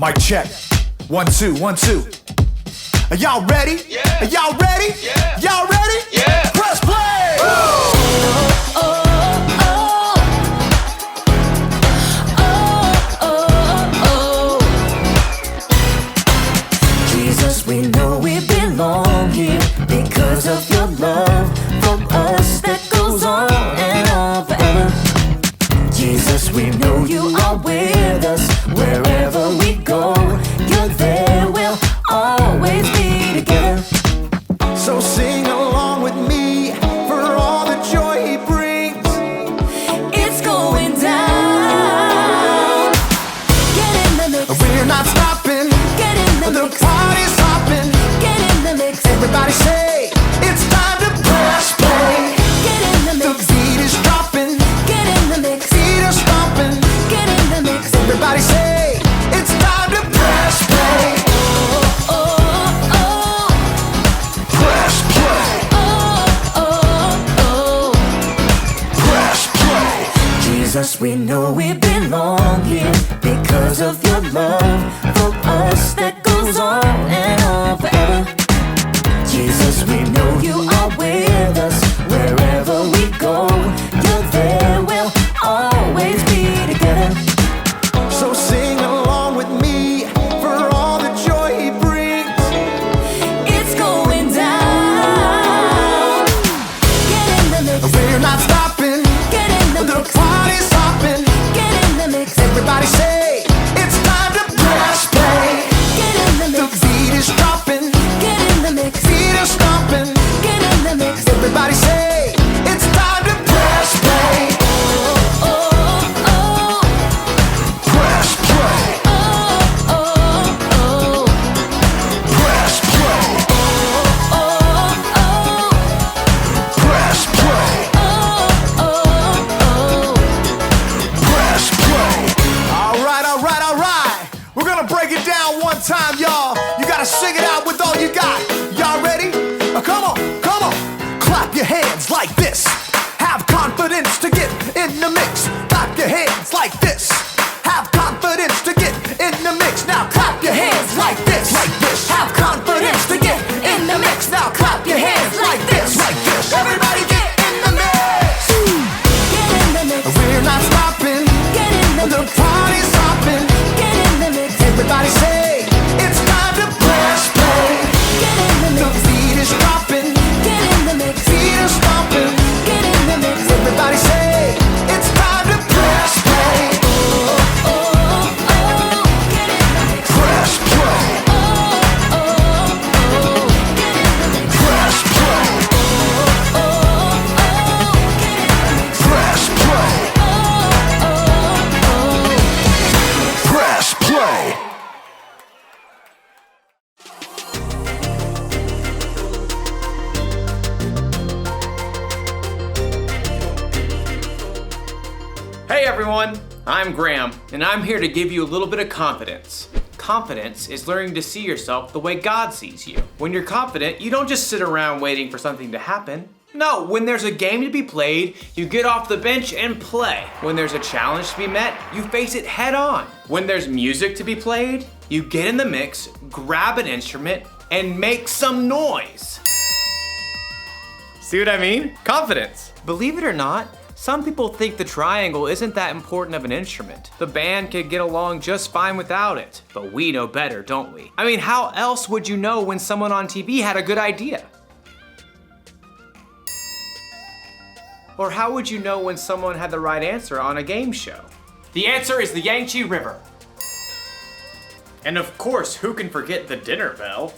Mic check. 1, 2, 1, 2. Are y'all ready? Yeah. Are y'all ready? Yeah. Y'all ready? Yeah. Press play! Jesus, we know we belong here because of your love for us that goes on and on forever. Jesus, we know you are with us wherever we go. You're there, we'll always be together. So sing along with me for all the joy he brings. It's going down. Get in the mix. We're not stopping. Get in the The mix. party's hopping. Get in the mix. Everybody say, it's time to press play. Get in the The mix. beat is dropping. Get in the mix. Feet are stomping. Get in the mix. Everybody say, it's time to press play. Oh, oh, oh. Press play. Press play. Jesus, we know we belong here because of your love for us that goes on and on forever. Jesus, we know you are with us wherever we go. You're there, we'll always be together. So sing along with me for all the joy he brings. It's going down. Get in the mix. We're not stopping. Get in the The mix. party's hopping. Get in the mix. Everybody say, it's time to press play. Get in the The mix. beat is dropping. Get in the mix. Feet are stomping. Get in the mix. Everybody say, it's time to press play. Oh, oh, oh. Press play. Oh, oh, oh. Press play. Oh, oh. Press play. Oh, oh. Press play. All right, all right, all right. We're gonna break it down one time, y'all. You gotta sing it out with all you got. Y'all ready? Come on, come on. Clap your hands like this. Have confidence to get in the mix. Clap your hands like this. Have confidence to get in the mix. Now clap your hands like this. Like this. Have confidence to get in the mix. Now clap your hands like this. Like this. Everybody get in the mix. Get in the mix. We're not stopping. Get in the The mix. party's hopping. Get in the mix. Everybody say, it's time to press play. Get in the The mix. beat is dropping. Get in the mix. Feet are stomping. Get in the mix. Everybody say, it's time to press play. Oh, oh. Get in the mix. Press play. Oh, oh. Get in the mix. Press play. Oh, oh. Get in the mix. Press play. Oh, Press play. Hey everyone, I'm Graham, and I'm here to give you a little bit of confidence. Confidence is learning to see yourself the way God sees you. When you're confident, you don't just sit around waiting for something to happen. No, when there's a game to be played, you get off the bench and play. When there's a challenge to be met, you face it head on. When there's music to be played, you get in the mix, grab an instrument, and make some noise. See what I mean? Confidence. Believe it or not, some people think the triangle isn't that important of an instrument. The band could get along just fine without it. But we know better, don't we? I mean, how else would you know when someone on TV had a good idea? Or how would you know when someone had the right answer on a game show? The answer is the Yangtze River. And of course, who can forget the dinner bell?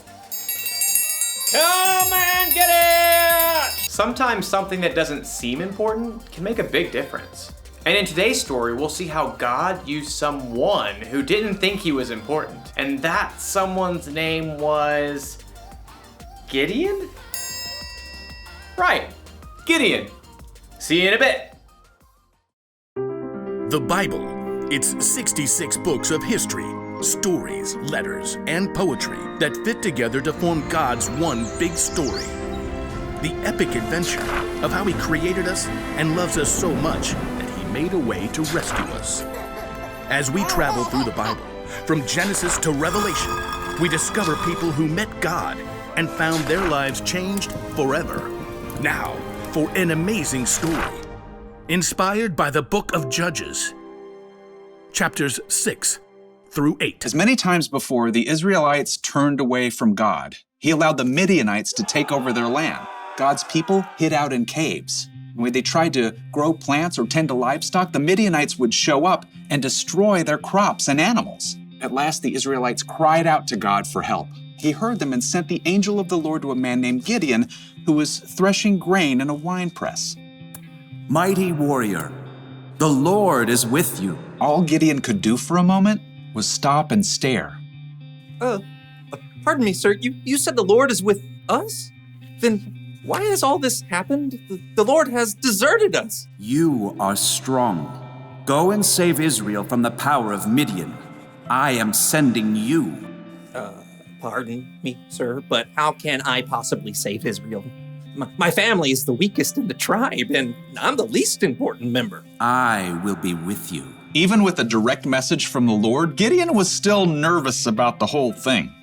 Come and get it! Sometimes something that doesn't seem important can make a big difference. And in today's story, we'll see how God used someone who didn't think he was important. And that someone's name was Gideon? Right, Gideon. See you in a bit. The Bible. It's 66 books of history, stories, letters, and poetry that fit together to form God's one big story. The epic adventure of how He created us and loves us so much that He made a way to rescue us. As we travel through the Bible, From Genesis to Revelation, we discover people who met God and found their lives changed forever. Now, for an amazing story, inspired by the book of Judges, chapters 6 through 8. As many times before, the Israelites turned away from God. He allowed the Midianites to take over their land. God's people hid out in caves. When they tried to grow plants or tend to livestock, the Midianites would show up and destroy their crops and animals. At last, the Israelites cried out to God for help. He heard them and sent the angel of the Lord to a man named Gideon, who was threshing grain in a winepress. Mighty warrior, the Lord is with you. All Gideon could do for a moment was stop and stare. Pardon me, sir. You said the Lord is with us? Then why has all this happened? The Lord has deserted us. You are strong. Go and save Israel from the power of Midian. I am sending you. Pardon me, sir, but how can I possibly save Israel? My family is the weakest in the tribe, and I'm the least important member. I will be with you. Even with a direct message from the Lord, Gideon was still nervous about the whole thing.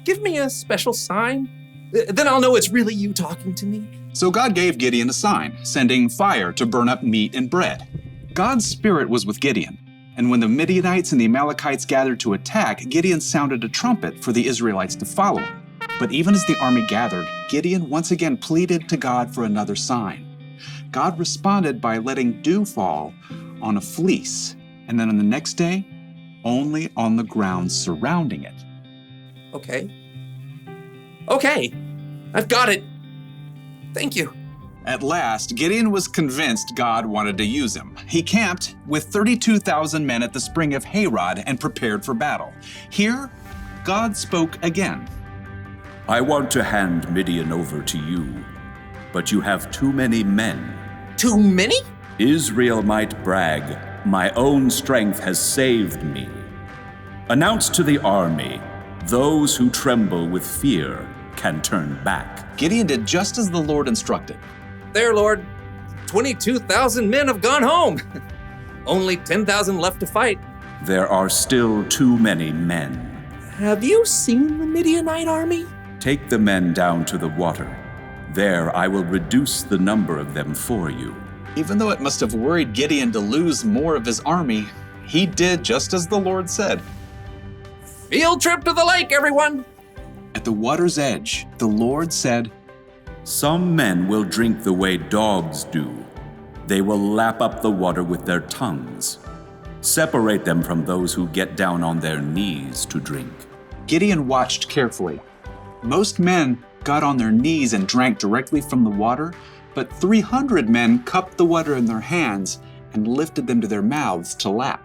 Give me a special sign. Then I'll know it's really you talking to me. So God gave Gideon a sign, sending fire to burn up meat and bread. God's spirit was with Gideon, and when the Midianites and the Amalekites gathered to attack, Gideon sounded a trumpet for the Israelites to follow him. But even as the army gathered, Gideon once again pleaded to God for another sign. God responded by letting dew fall on a fleece, and then on the next day, only on the ground surrounding it. Okay, I've got it. Thank you. At last, Gideon was convinced God wanted to use him. He camped with 32,000 men at the spring of Harod and prepared for battle. Here, God spoke again. I want to hand Midian over to you, but you have too many men. Too many? Israel might brag, my own strength has saved me. Announce to the army, those who tremble with fear can turn back. Gideon did just as the Lord instructed. There, Lord. 22,000 men have gone home. Only 10,000 left to fight. There are still too many men. Have you seen the Midianite army? Take the men down to the water. There I will reduce the number of them for you. Even though it must have worried Gideon to lose more of his army, he did just as the Lord said. Field trip to the lake, everyone! At the water's edge, the Lord said, Some men will drink the way dogs do. They will lap up the water with their tongues. Separate them from those who get down on their knees to drink. Gideon watched carefully. Most men got on their knees and drank directly from the water, but 300 men cupped the water in their hands and lifted them to their mouths to lap.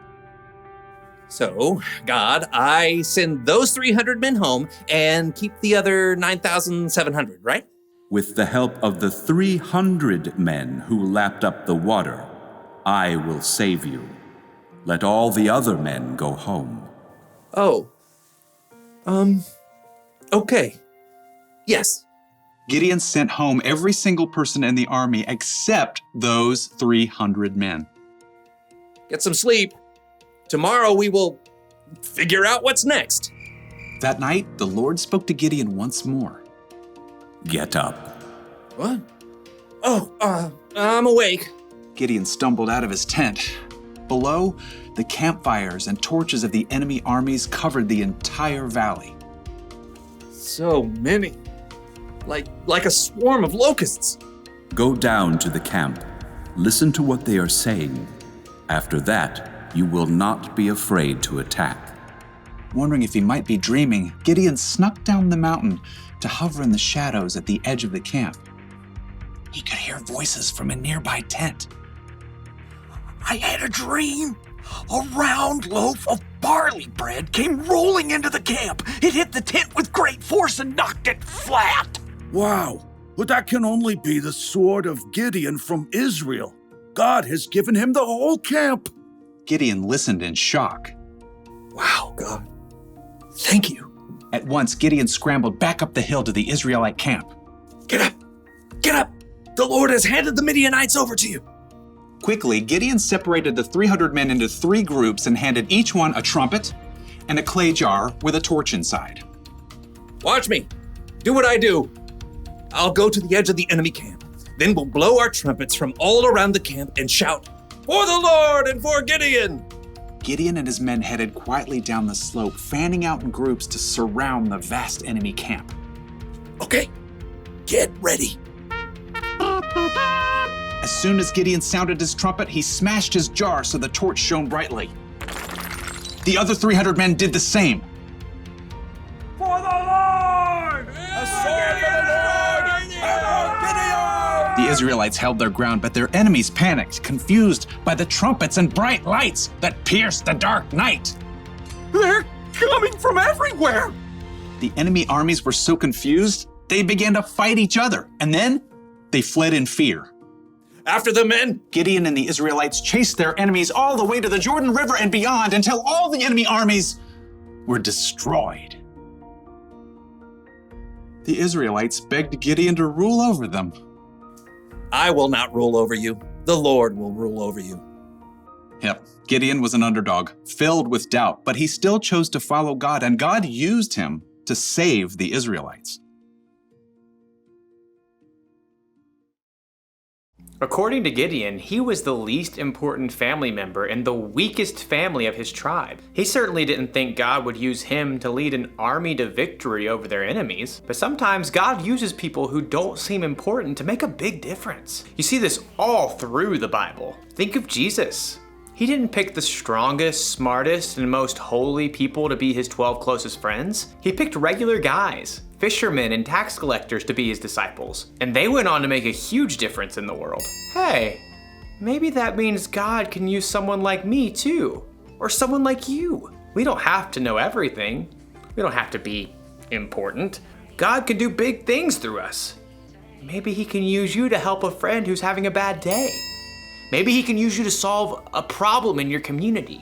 So, God, I send those 300 men home and keep the other 9,700, right? With the help of the 300 men who lapped up the water, I will save you. Let all the other men go home. Okay. Yes. Gideon sent home every single person in the army except those 300 men. Get some sleep. Tomorrow we will figure out what's next. That night, the Lord spoke to Gideon once more. Get up. What? I'm awake. Gideon stumbled out of his tent. Below, the campfires and torches of the enemy armies covered the entire valley. So many. Like a swarm of locusts. Go down to the camp. Listen to what they are saying. After that, you will not be afraid to attack. Wondering if he might be dreaming, Gideon snuck down the mountain to hover in the shadows at the edge of the camp. He could hear voices from a nearby tent. I had a dream. A round loaf of barley bread came rolling into the camp. It hit the tent with great force and knocked it flat. Wow, but that can only be the sword of Gideon from Israel. God has given him the whole camp. Gideon listened in shock. Wow, God. Thank you. At once, Gideon scrambled back up the hill to the Israelite camp. Get up! Get up! The Lord has handed the Midianites over to you. Quickly, Gideon separated the 300 men into 3 groups and handed each one a trumpet and a clay jar with a torch inside. Watch me. Do what I do. I'll go to the edge of the enemy camp. Then we'll blow our trumpets from all around the camp and shout, "For the Lord and for Gideon!" Gideon and his men headed quietly down the slope, fanning out in groups to surround the vast enemy camp. Okay, get ready. As soon as Gideon sounded his trumpet, he smashed his jar so the torch shone brightly. The other 300 men did the same. For the Lord! A sword for the Lord! Gideon! The Israelites held their ground, but their enemies panicked, confused by the trumpets and bright lights that pierced the dark night. They're coming from everywhere! The enemy armies were so confused, they began to fight each other, and then they fled in fear. After the men! Gideon and the Israelites chased their enemies all the way to the Jordan River and beyond until all the enemy armies were destroyed. The Israelites begged Gideon to rule over them. I will not rule over you. The Lord will rule over you. Yep, Gideon was an underdog, filled with doubt, but he still chose to follow God, and God used him to save the Israelites. According to Gideon, he was the least important family member and the weakest family of his tribe. He certainly didn't think God would use him to lead an army to victory over their enemies, but sometimes God uses people who don't seem important to make a big difference. You see this all through the Bible. Think of Jesus. He didn't pick the strongest, smartest, and most holy people to be his 12 closest friends. He picked regular guys, fishermen and tax collectors to be his disciples, and they went on to make a huge difference in the world. Hey, maybe that means God can use someone like me too, or someone like you. We don't have to know everything. We don't have to be important. God can do big things through us. Maybe he can use you to help a friend who's having a bad day. Maybe he can use you to solve a problem in your community.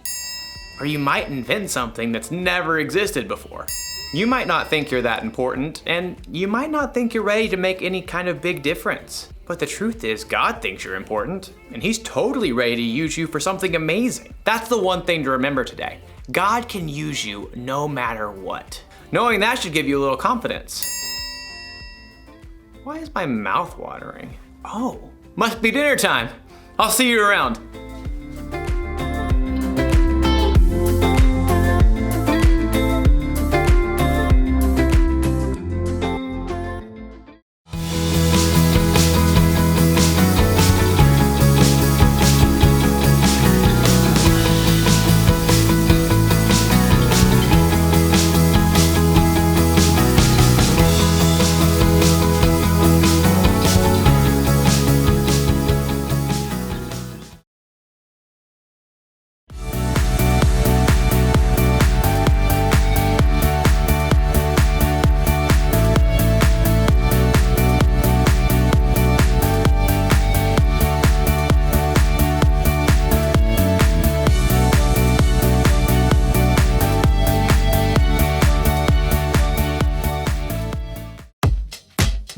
Or you might invent something that's never existed before. You might not think you're that important, and you might not think you're ready to make any kind of big difference. But the truth is, God thinks you're important, and he's totally ready to use you for something amazing. That's the one thing to remember today. God can use you no matter what. Knowing that should give you a little confidence. Why is my mouth watering? Oh, must be dinner time. I'll see you around.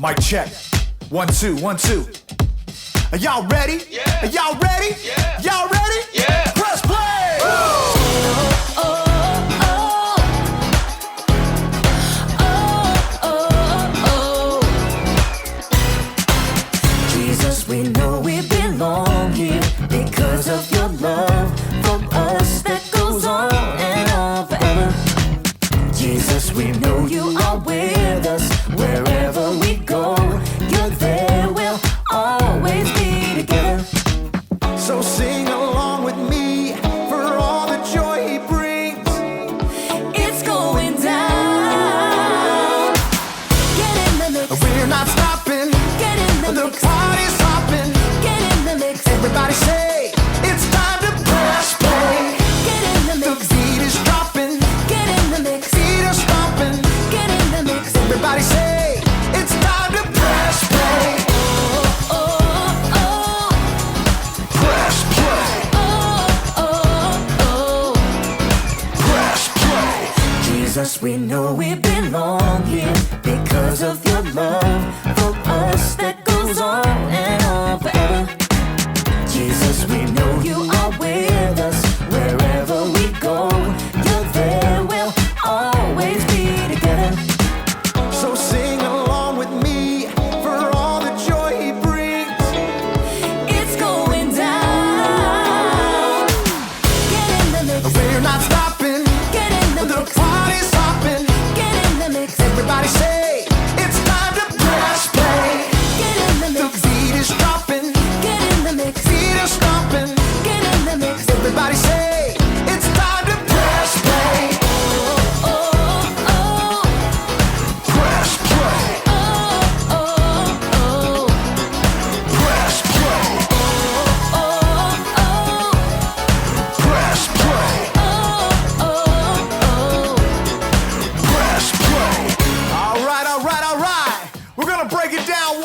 Mic check. 1, 2, 1, 2. Are y'all ready? Yeah. Are y'all ready? Yeah. Y'all ready? Yeah. Press play! Jesus, we know we belong here because of your love for us that goes on and on forever. Jesus, we know you are with us wherever we go. You're there, we'll always be together. So sing along with me for all the joy he brings. It's going down. Get in the mix. We're not stopping. Get in the The mix. party's hopping. Get in the mix. Everybody say it's time to press play. Get in the The mix. beat is dropping. Get in the mix. Feet are stomping. Get in the mix. Everybody say it's time to press play. Oh, oh, oh. Press play. Oh, oh, oh. Press play. Jesus, we know we belong here because of your love for us that goes on and on forever. Jesus, we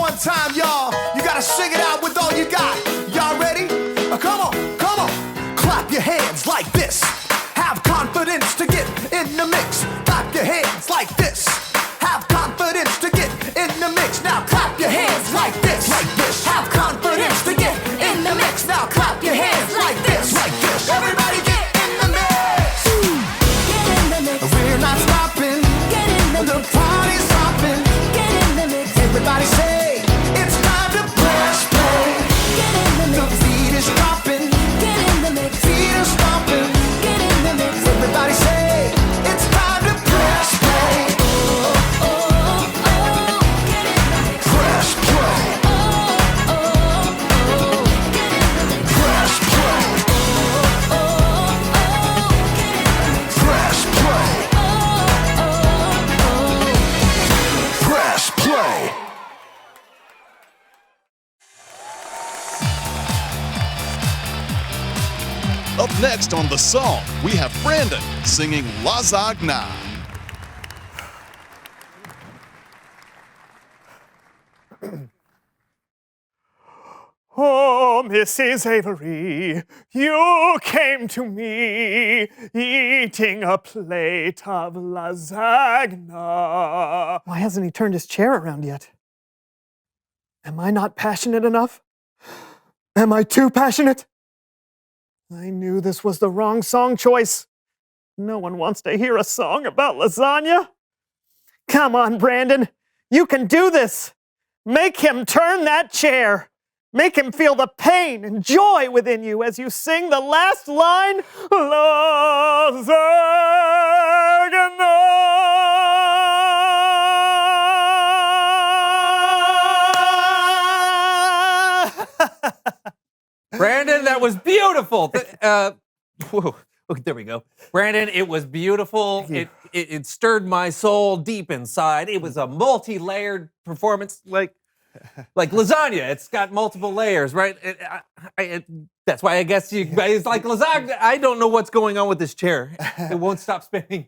one time, y'all. You gotta sing it out with all you got. Y'all ready? Come on, come on. Clap your hands like this. Have confidence to get in the mix. Clap your hands like this. Have confidence to get in the mix. Now clap your hands like this. Like this. Have confidence to get in the mix. Now clap your hands like this. Like this. Everybody get in the mix. Get in the mix. We're not stopping. Get in the The mix. party's hopping. Get in the mix. Everybody say it's time to press play. Get in the The mix. beat is dropping. Get in the mix. Feet are stomping. Get in the mix. Everybody say it's time to press play. Press play. Press play. Press play. Press play. Up next on The Song, we have Brandon singing Lasagna. Oh, Mrs. Avery, you came to me eating a plate of lasagna. Why hasn't he turned his chair around yet? Am I not passionate enough? Am I too passionate? I knew this was the wrong song choice. No one wants to hear a song about lasagna. Come on, Brandon. You can do this. Make him turn that chair. Make him feel the pain and joy within you as you sing the last line, Lasagna. Brandon, that was beautiful. Whoa. Okay, there we go. Brandon, it was beautiful. It stirred my soul deep inside. It was a multi-layered performance, like lasagna. It's got multiple layers, right? That's why I guess you guys like lasagna. I don't know what's going on with this chair. It won't stop spinning.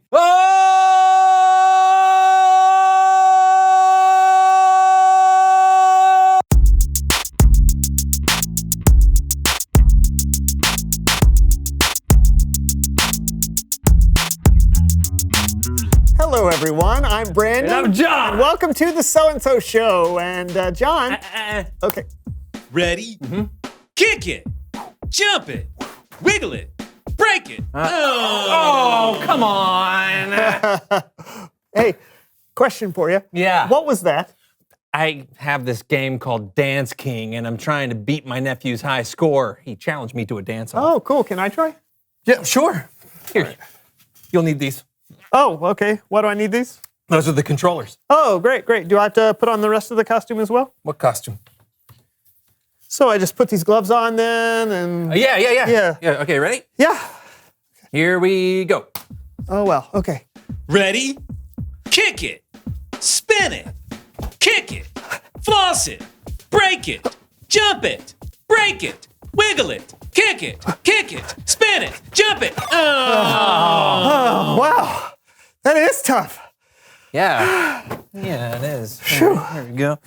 Hello, everyone. I'm Brandon. And I'm John. And welcome to the So&So Show. And John. Okay. Ready? Kick it, jump it, wiggle it, break it. Oh, come on. Hey, question for you. Yeah. What was that? I have this game called Dance King, and I'm trying to beat my nephew's high score. He challenged me to a dance-off. Oh, cool. Can I try? Yeah, sure. Here, you'll need these. Oh, okay. Why do I need these? Those are the controllers. Oh, great, great. Do I have to put on the rest of the costume as well? What costume? So I just put these gloves on then and... Yeah. Okay, ready? Yeah. Here we go. Oh, well, okay. Ready? Kick it, spin it, kick it, floss it, break it, jump it, break it, wiggle it, kick it, spin it, jump it. Oh, wow. That is tough. Yeah. Yeah, it is. Phew. There we go.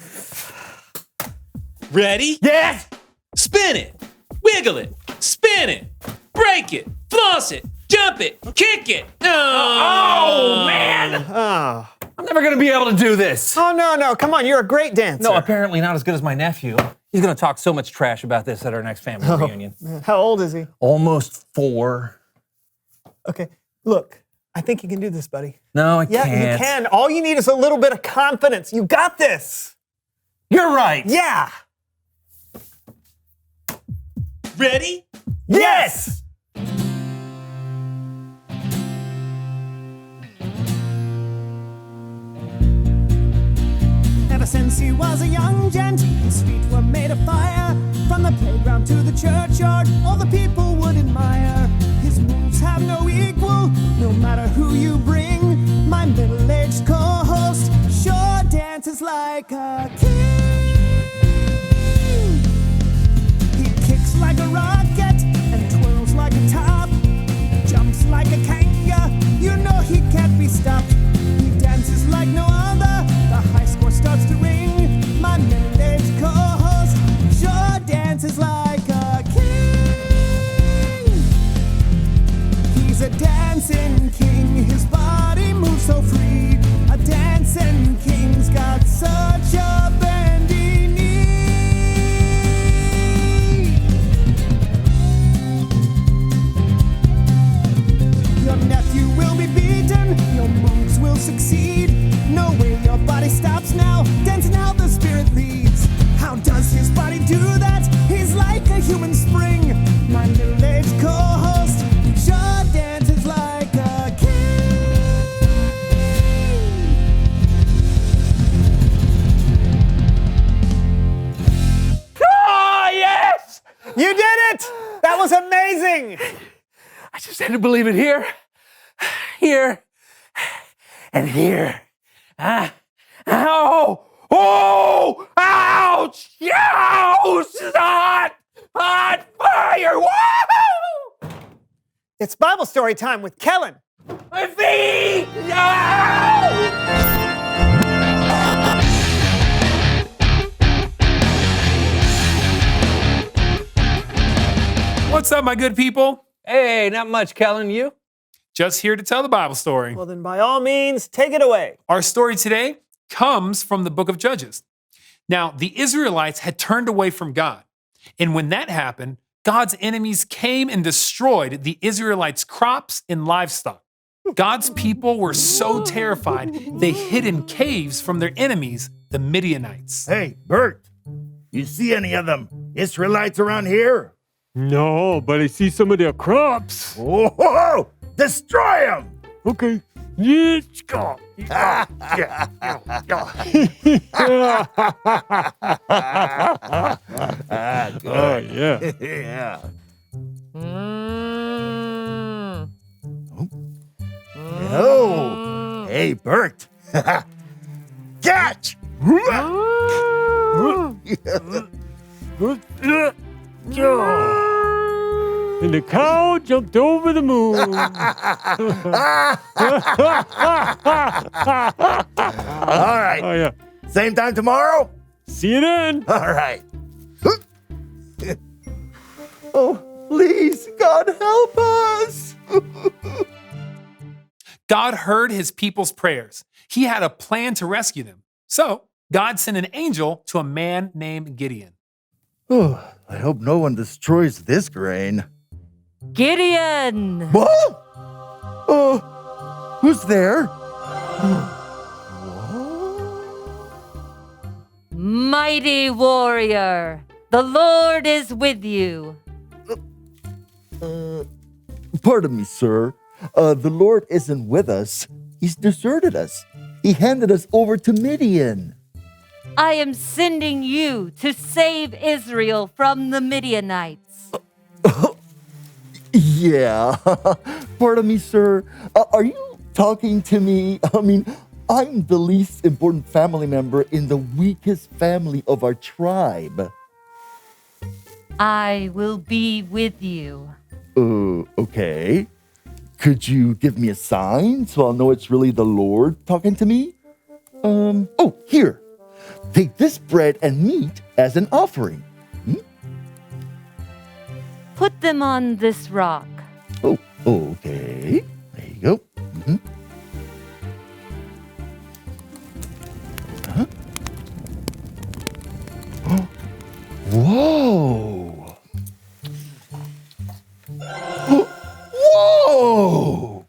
Ready? Yes! Spin it, wiggle it, spin it, break it, floss it, jump it, kick it. Oh, man! Oh. I'm never gonna be able to do this. Oh, no. Come on. You're a great dancer. No, apparently not as good as my nephew. He's gonna talk so much trash about this at our next family reunion. How old is he? Almost 4. Okay. Look, I think you can do this, buddy. No, I Yeah, can't. you can. All you need is a little bit of confidence. You got this. You're right. Yeah. Ready? Yes! Ever since he was a young gent, his feet were made of fire. From the playground to the churchyard, all the people would admire. His moves have no equal, no matter who you bring. My middle-aged co-host sure dances like a king. He kicks like a rocket and twirls like a top. Jumps like a kanga, you know he can't be stopped. He dances like no other, the high score starts to ring. My middle so free. A dancing king's got such a bendy knee. Your nephew will be beaten, your moves will succeed. No way your body stops now, dancing how the spirit leads. How does his body do that? He's like a human spring. My middle-aged co-host sure dances like a king. Oh, yes! You did it! That was amazing! I just had to believe it here, and here. Ow! Oh! Ouch! Ouch! Hot! Hot fire! Woo! It's Bible story time with Kellen. My feet! What's up, my good people? Hey, not much, Kellen. You? Just here to tell the Bible story. Well, then by all means, take it away. Our story today comes from the book of Judges. Now, the Israelites had turned away from God. And when that happened, God's enemies came and destroyed the Israelites' crops and livestock. God's people were so terrified, they hid in caves from their enemies, the Midianites. Hey, Bert, you see any of them Israelites around here? No, but I see some of their crops. Whoa! Destroy them! Okay. Let's go. Good. Oh, yeah. Yeah. Oh, hey, Bert. Catch! And the cow jumped over the moon. All right. Oh, yeah. Same time tomorrow? See you then. All right. Oh, please, God, help us. God heard his people's prayers. He had a plan to rescue them. So God sent an angel to a man named Gideon. Oh, I hope no one destroys this grain. Gideon! What? Who's there? Mighty warrior, the Lord is with you. Pardon me, sir. The Lord isn't with us. He's deserted us. He handed us over to Midian. I am sending you to save Israel from the Midianites. Yeah. Pardon me, sir. Are you talking to me? I mean, I'm the least important family member in the weakest family of our tribe. I will be with you. Okay. Could you give me a sign so I'll know it's really the Lord talking to me? Oh, here. Take this bread and meat as an offering. Put them on this rock. Oh, okay. There you go. Mm-hmm. Huh? Whoa! Whoa!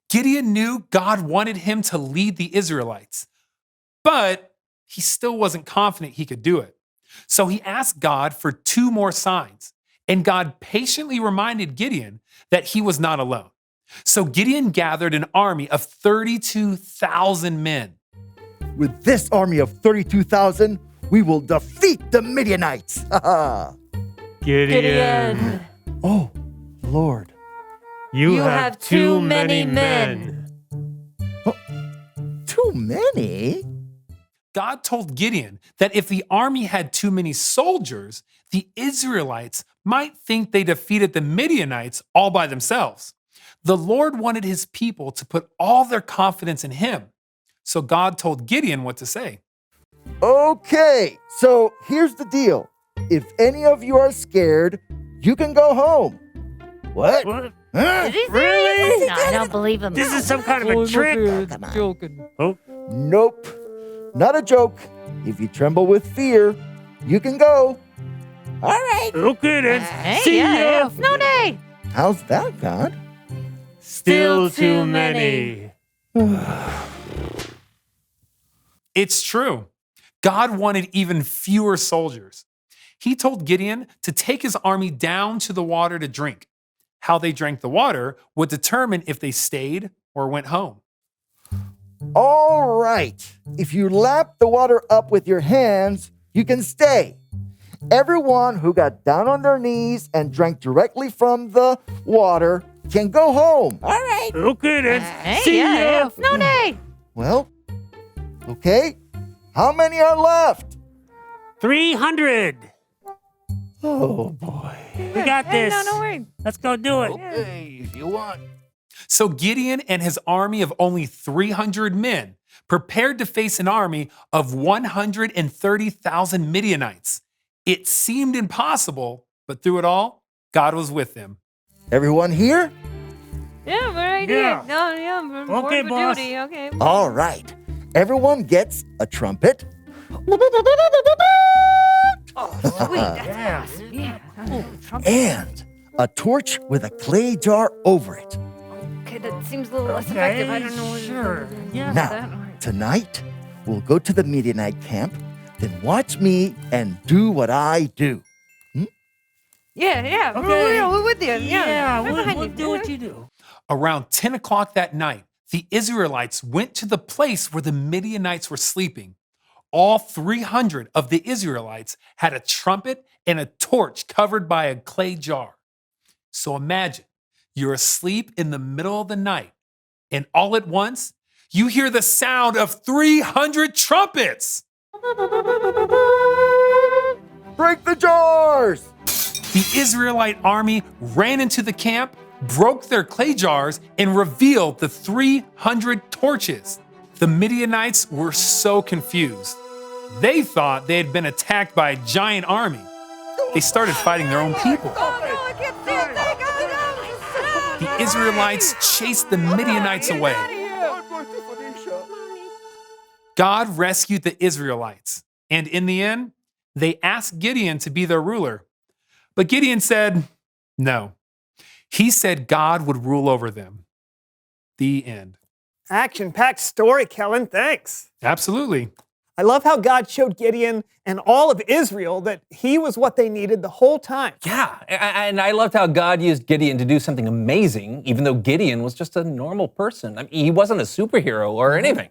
Gideon knew God wanted him to lead the Israelites, but he still wasn't confident he could do it. So he asked God for 2 more signs, and God patiently reminded Gideon that he was not alone. So Gideon gathered an army of 32,000 men. With this army of 32,000, we will defeat the Midianites. Gideon. Oh, Lord. You have too many men. Oh, too many? God told Gideon that if the army had too many soldiers, the Israelites might think they defeated the Midianites all by themselves. The Lord wanted his people to put all their confidence in him. So God told Gideon what to say. Okay, so here's the deal. If any of you are scared, you can go home. What? Huh? Did he say Really? it? No, I don't believe him. This is some kind of a trick. Joking. Oh, Nope. Not a joke. If you tremble with fear, you can go. All right. okay then. Hey, See yeah, ya. snow day. How's that, God? Still too many. It's true. God wanted even fewer soldiers. He told Gideon to take his army down to the water to drink. How they drank the water would determine if they stayed or went home. All right. If you lap the water up with your hands, you can stay. Everyone who got down on their knees and drank directly from the water can go home. All right. Okay then. Hey, See yeah, ya. snow day. Well, okay. How many are left? 300. Oh, boy. We got Hey, this. no, don't worry. Let's go do it. Okay, if you want. So Gideon and his army of only 300 men prepared to face an army of 130,000 Midianites. It seemed impossible, but through it all, God was with them. Everyone here? Yeah, we're right Yeah. here. No, yeah, we're Okay, for boss. duty. Okay. All right. Everyone gets a trumpet. Sweet. That's awesome. Yeah. And a torch with a clay jar over it. Okay, that seems a little less effective. I don't know. Sure. Yeah. Now, tonight, we'll go to the Midianite camp, then watch me and do what I do. Yeah. Okay. We're with you. Yeah, We're we'll, behind we'll you. do what you do. Around 10 o'clock that night, the Israelites went to the place where the Midianites were sleeping. All 300 of the Israelites had a trumpet and a torch covered by a clay jar. So imagine you're asleep in the middle of the night, and all at once, you hear the sound of 300 trumpets. Break the jars! The Israelite army ran into the camp, broke their clay jars, and revealed the 300 torches. The Midianites were so confused. They thought they had been attacked by a giant army. They started fighting their own people. I can't see it. The Israelites chased the Midianites away. God rescued the Israelites, and in the end, they asked Gideon to be their ruler. But Gideon said no. He said God would rule over them. The end. Action-packed story, Kellen. Thanks. Absolutely. I love how God showed Gideon and all of Israel that he was what they needed the whole time. Yeah, and I loved how God used Gideon to do something amazing, even though Gideon was just a normal person. I mean, he wasn't a superhero or anything.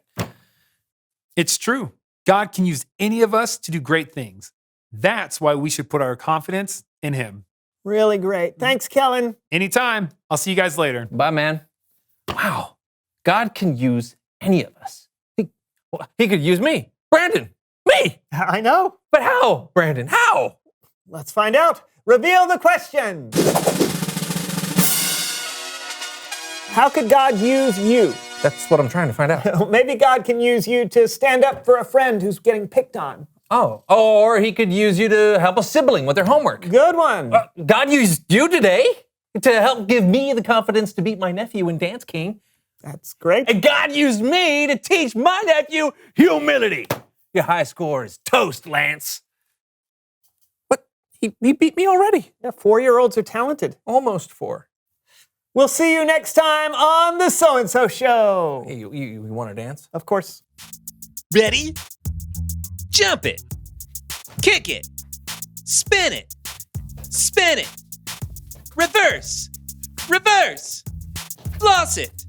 It's true. God can use any of us to do great things. That's why we should put our confidence in Him. Really great. Thanks, Kellen. Anytime. I'll see you guys later. Bye, man. Wow, God can use any of us. He could use me. Brandon, me. I know. But how, Brandon? How? Let's find out. Reveal the question. How could God use you? That's what I'm trying to find out. Maybe God can use you to stand up for a friend who's getting picked on. Oh, or he could use you to help a sibling with their homework. Good one. God used you today to help give me the confidence to beat my nephew in Dance King. That's great. And God used me to teach my nephew humility. Your high score is toast, Lance. But he beat me already. Yeah, 4-year-olds are talented. Almost 4. We'll see you next time on the So&So Show. Hey, you want to dance? Of course. Ready? Jump it. Kick it. Spin it. Spin it. Reverse. Reverse. Floss it.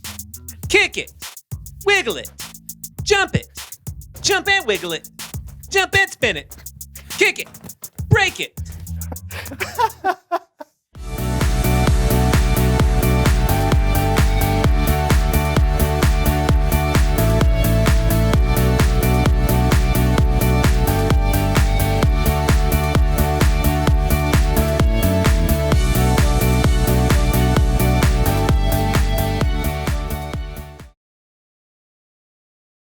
Kick it. Wiggle it. Jump it. Jump and wiggle it. Jump and spin it. Kick it. Break it.